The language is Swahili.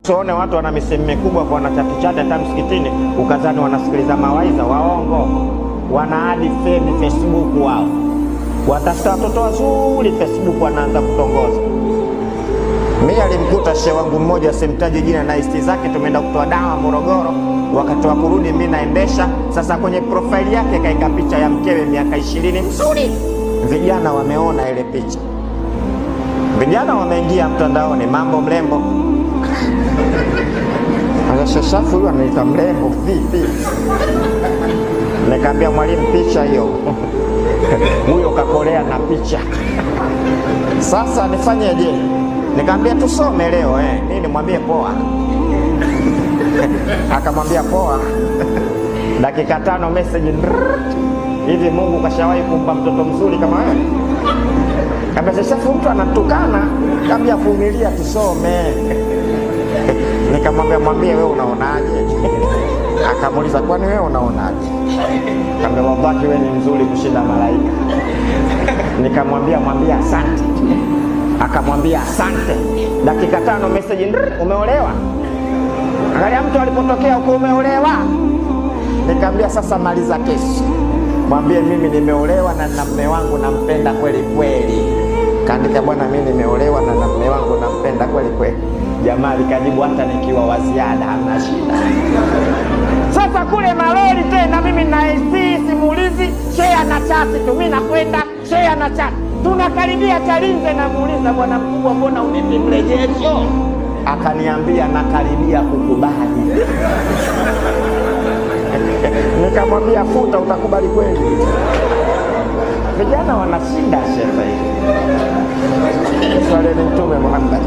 Tuone watu wana misemo mikubwa kwa wanachati hata msikitini ukazani wanasikiliza mawaidha. Waongo, wana hadi Facebook wao. Watafuta watoto wazuri Facebook, wanaanza kutongoza. Mimi alimkuta shehe wangu mmoja, simtaji jina, na isti zake, tumeenda kutoa dawa Morogoro. Wakati wa kurudi mimi naendesha, sasa kwenye profile yake kaika picha ya mkewe miaka 20 mzuri. Vijana wameona ile picha, vijana wameingia mtandaoni, mambo mrembo. Shashafu huyu anaita mrembo vipi? Nikamwambia mwalimu, picha hiyo huyo kakolea na picha. Sasa nifanyeje? Nikamwambia tusome leo nini, mwambie poa. Akamwambia poa. Dakika 5 message hivi, Mungu kashawahi kumpa mtoto mzuri kama wewe? Kaambia shashafu mtu anatukana. Kaambia vumilia tusome. Nikamwambia mwambie wewe unaonaje? Akamuuliza kwani wewe unaonaje? Kaambia wallahi wewe ni mzuri kushinda malaika. Nikamwambia mwambie asante. Akamwambia asante. Dakika 5 message, umeolewa? Angalia mtu alipotokea huko, umeolewa? Nikamwambia sasa maliza kesi. Mwambie mimi nimeolewa na mume wangu nampenda kweli kweli. Kaandika bwana, mimi nimeolewa na mume wangu nampenda kweli kweli. Jamaa likajibu hata nikiwa waziada hamna shida. Sasa kule malori tena mimi na simulizi, share na chati tu, mimi nakwenda share na chati. Tunakaribia Chalinze, namuuliza bwana mkubwa, mbona unipi mrejesho? Akaniambia nakaribia kukubali. Nikamwambia futa, utakubali kweli? Vijana wanashinda shehe. Swali ni Mtume Muhammad.